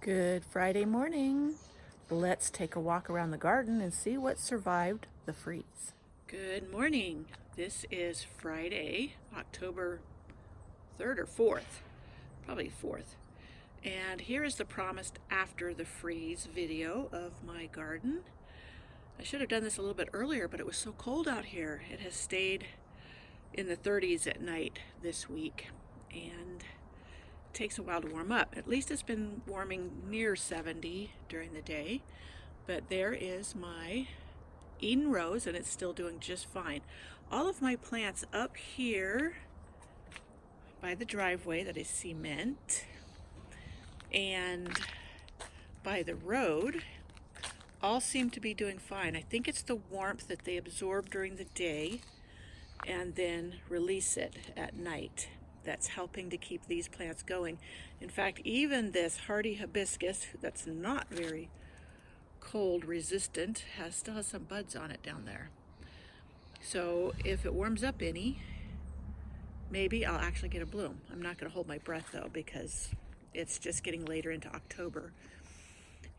Good Friday morning. Let's take a walk around the garden and see what survived the freeze. Good morning. This is Friday, October 3rd or 4th, probably 4th. And here is the promised after the freeze video of my garden. I should have done this a little bit earlier, but it was so cold out here. It has stayed in the 30s at night this week, and it takes a while to warm up. At least it's been warming near 70 during the day, but there is my Eden Rose, and it's still doing just fine. All of my plants up here by the driveway that is cement and by the road all seem to be doing fine. I think it's the warmth that they absorb during the day and then release it at night that's helping to keep these plants going. In fact, even this hardy hibiscus that's not very cold resistant still has some buds on it down there. So if it warms up any, maybe I'll actually get a bloom. I'm not going to hold my breath though, because it's just getting later into October.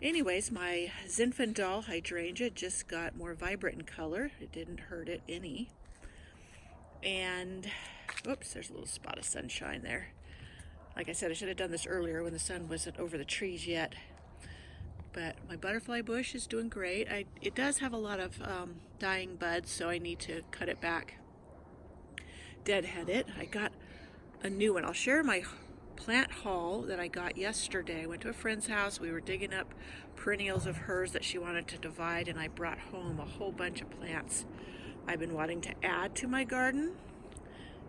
Anyways, my Zinfandel hydrangea just got more vibrant in color. It didn't hurt it any. And oops, there's a little spot of sunshine there. Like I said, I should have done this earlier when the sun wasn't over the trees yet. But my butterfly bush is doing great. It does have a lot of dying buds, so I need to cut it back, deadhead it. I got a new one. I'll share my plant haul that I got yesterday. I went to a friend's house. We were digging up perennials of hers that she wanted to divide, and I brought home a whole bunch of plants I've been wanting to add to my garden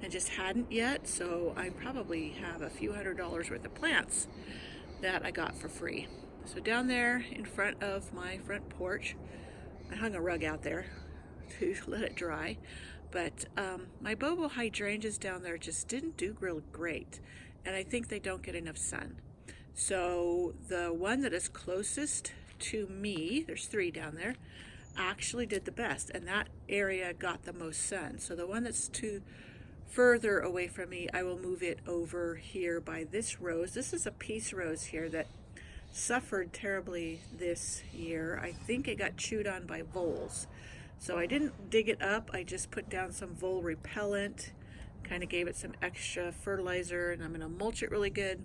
and just hadn't yet. So I probably have a few $100s worth of plants that I got for free. So down there in front of my front porch, I hung a rug out there to let it dry, but my bobo hydrangeas down there just didn't do real great, and I think they don't get enough sun. So the one that is closest to me, there's 3 down there, actually did the best, and that area got the most sun. So the one that's further away from me, I will move it over here by this rose. This is a peace rose here that suffered terribly this year. I think it got chewed on by voles. So I didn't dig it up. I just put down some vole repellent, kind of gave it some extra fertilizer, and I'm going to mulch it really good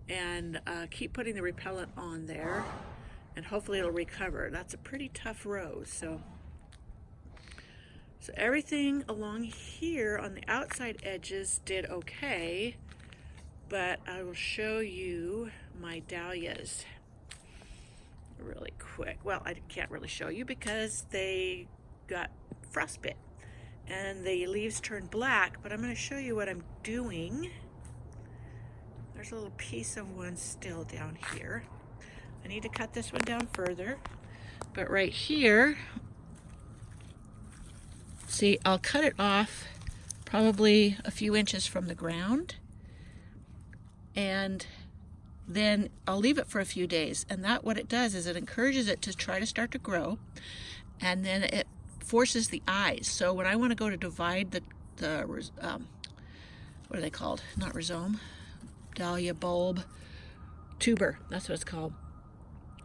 and keep putting the repellent on there, and hopefully it'll recover. That's a pretty tough rose. So everything along here on the outside edges did okay, but I will show you my dahlias really quick. Well, I can't really show you because they got frostbite and the leaves turned black, but I'm going to show you what I'm doing. There's a little piece of one still down here. I need to cut this one down further, but right here, see, I'll cut it off probably a few inches from the ground, and then I'll leave it for a few days, and that what it does is it encourages it to try to start to grow, and then it forces the eyes. So when I want to go to divide the what are they called? Not rhizome, dahlia bulb, tuber, that's what it's called.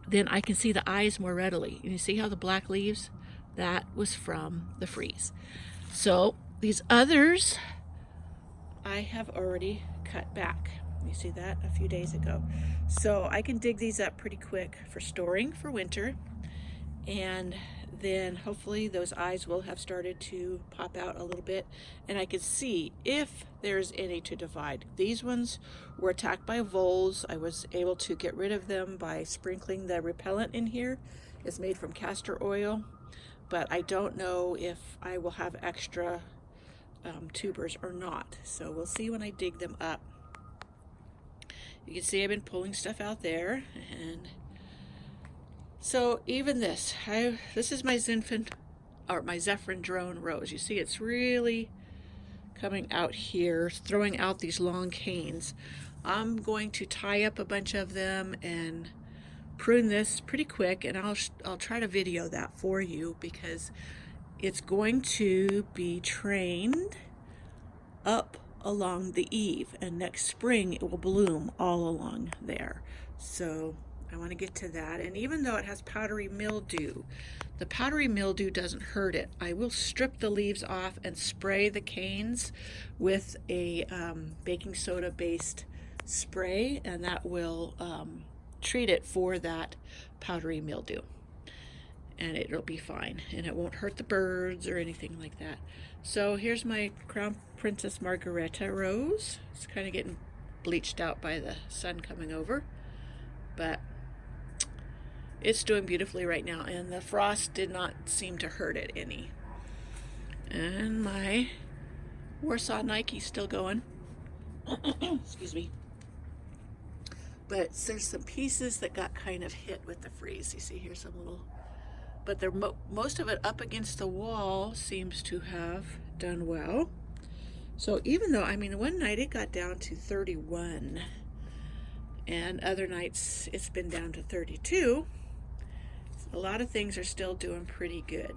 Then I can see the eyes more readily. And you see how the black leaves? That was from the freeze. So these others I have already cut back. You see that a few days ago. So I can dig these up pretty quick for storing for winter, and then hopefully those eyes will have started to pop out a little bit, and I can see if there's any to divide. These ones were attacked by voles. I was able to get rid of them by sprinkling the repellent in here. It's made from castor oil, but I don't know if I will have extra tubers or not. So we'll see when I dig them up. You can see I've been pulling stuff out there, and so even this is my my Zinfandel rose. You see it's really coming out here, throwing out these long canes. I'm going to tie up a bunch of them and prune this pretty quick, and I'll try to video that for you, because it's going to be trained up along the eave, and next spring it will bloom all along there. So I want to get to that. And even though it has powdery mildew, the powdery mildew doesn't hurt it. I will strip the leaves off and spray the canes with a baking soda based spray, and that will treat it for that powdery mildew. And it'll be fine, and it won't hurt the birds or anything like that. So here's my Crown Princess Margareta rose. It's kind of getting bleached out by the sun coming over, but it's doing beautifully right now, and the frost did not seem to hurt it any. And my Warsaw Nike's still going. Excuse me. But there's some pieces that got kind of hit with the freeze. You see here's some little, but they're most of it up against the wall seems to have done well. So even though, I mean, one night it got down to 31, and other nights it's been down to 32, a lot of things are still doing pretty good.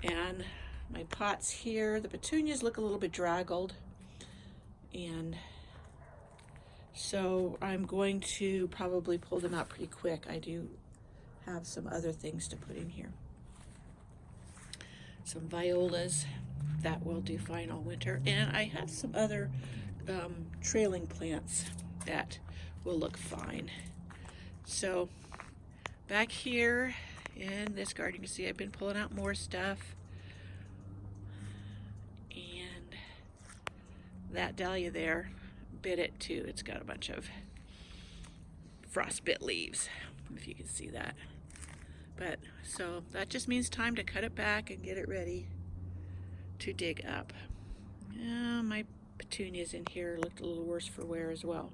And my pots here, the petunias look a little bit draggled, and so I'm going to probably pull them out pretty quick. I do have some other things to put in here. Some violas that will do fine all winter, and I have some other trailing plants that will look fine. So back here in this garden, you can see I've been pulling out more stuff, and that dahlia there bit it too. It's got a bunch of frostbit leaves, if you can see that. But so that just means time to cut it back and get it ready to dig up. My petunias in here looked a little worse for wear as well.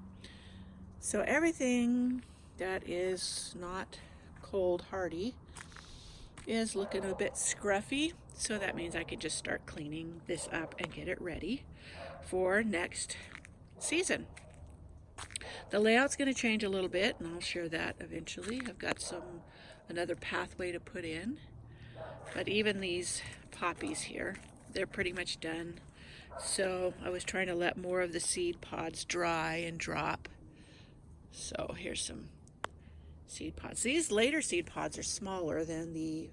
So everything that is not cold hardy is looking a bit scruffy, so that means I could just start cleaning this up and get it ready for next season. The layout's going to change a little bit, and I'll share that eventually. I've got another pathway to put in, but even these poppies here, they're pretty much done. So I was trying to let more of the seed pods dry and drop. So here's some seed pods. These later seed pods are smaller than the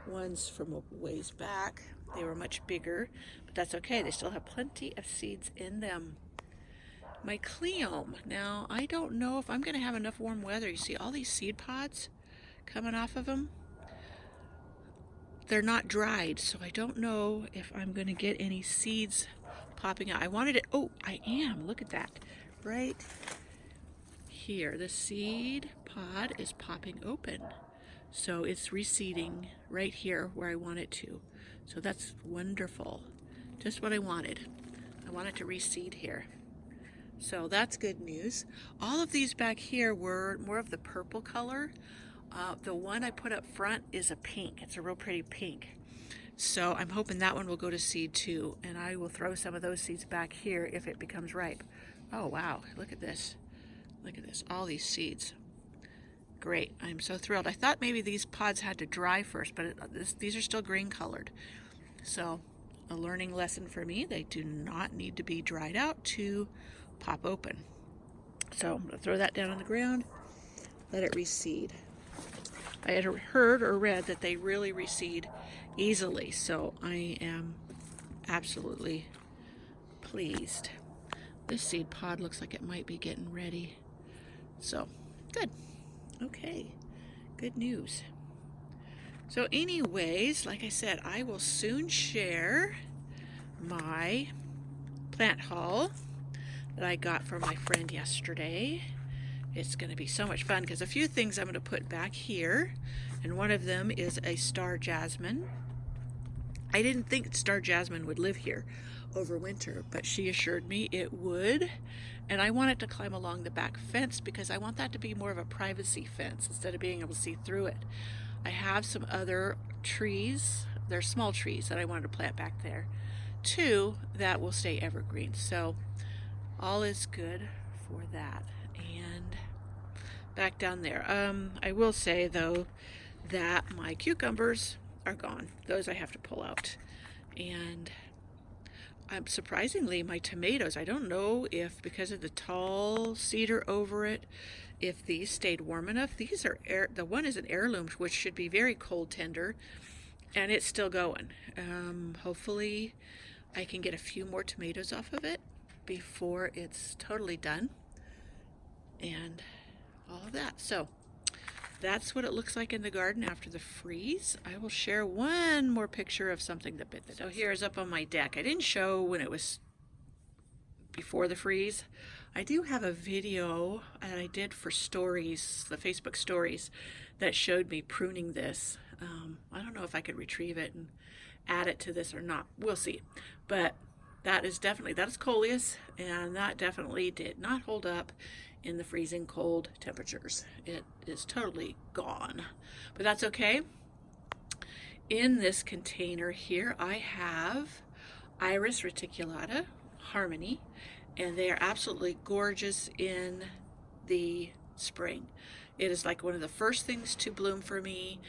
ones from a ways back. They were much bigger, but that's okay. They still have plenty of seeds in them. My cleome. Now, I don't know if I'm going to have enough warm weather. You see all these seed pods coming off of them? They're not dried, so I don't know if I'm going to get any seeds popping out. I wanted it. Oh, I am. Look at that. Right here. The seed pod is popping open. So it's reseeding right here where I want it to. So that's wonderful. Just what I wanted. I wanted to reseed here. So that's good news. All of these back here were more of the purple color. The one I put up front is a pink. It's a real pretty pink. So I'm hoping that one will go to seed too. And I will throw some of those seeds back here if it becomes ripe. Oh, wow. Look at this. Look at this. All these seeds. Great. I'm so thrilled. I thought maybe these pods had to dry first, but these are still green colored. So a learning lesson for me. They do not need to be dried out to pop open. So I'm going to throw that down on the ground, let it reseed. I had heard or read that they really reseed easily, so I am absolutely pleased. This seed pod looks like it might be getting ready. So, good. Okay, good news. So anyways, like I said, I will soon share my plant haul that I got from my friend yesterday. It's going to be so much fun because a few things I'm going to put back here, and one of them is a star jasmine. I didn't think star jasmine would live here over winter, but she assured me it would, and I want it to climb along the back fence because I want that to be more of a privacy fence instead of being able to see through it. I have some other trees, they're small trees that I wanted to plant back there too that will stay evergreen. So all is good for that. And back down there, I will say though that my cucumbers are gone. Those I have to pull out. And surprisingly, my tomatoes, I don't know if because of the tall cedar over it, if these stayed warm enough. These are the one is an heirloom, which should be very cold tender, and it's still going. Hopefully I can get a few more tomatoes off of it before it's totally done and all of that. So that's what it looks like in the garden after the freeze. I will share one more picture of something that bit the dust. So here's up on my deck. I didn't show when it was before the freeze. I do have a video that I did for stories, the Facebook stories, that showed me pruning this. I don't know if I could retrieve it and add it to this or not. We'll see. But that is coleus, and that definitely did not hold up in the freezing cold temperatures. It is totally gone, but that's okay. In this container here I have Iris reticulata, Harmony, and they are absolutely gorgeous in the spring. It is like one of the first things to bloom for me,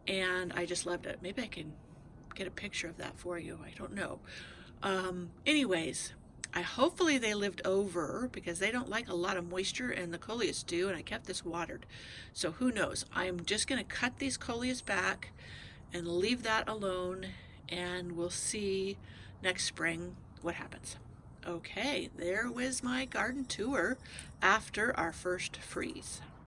and I just loved it. Maybe I can get a picture of that for you. I don't know. Anyways, hopefully they lived over, because they don't like a lot of moisture, and the coleus do, and I kept this watered. So who knows? I'm just going to cut these coleus back and leave that alone, and we'll see next spring what happens. Okay, there was my garden tour after our first freeze.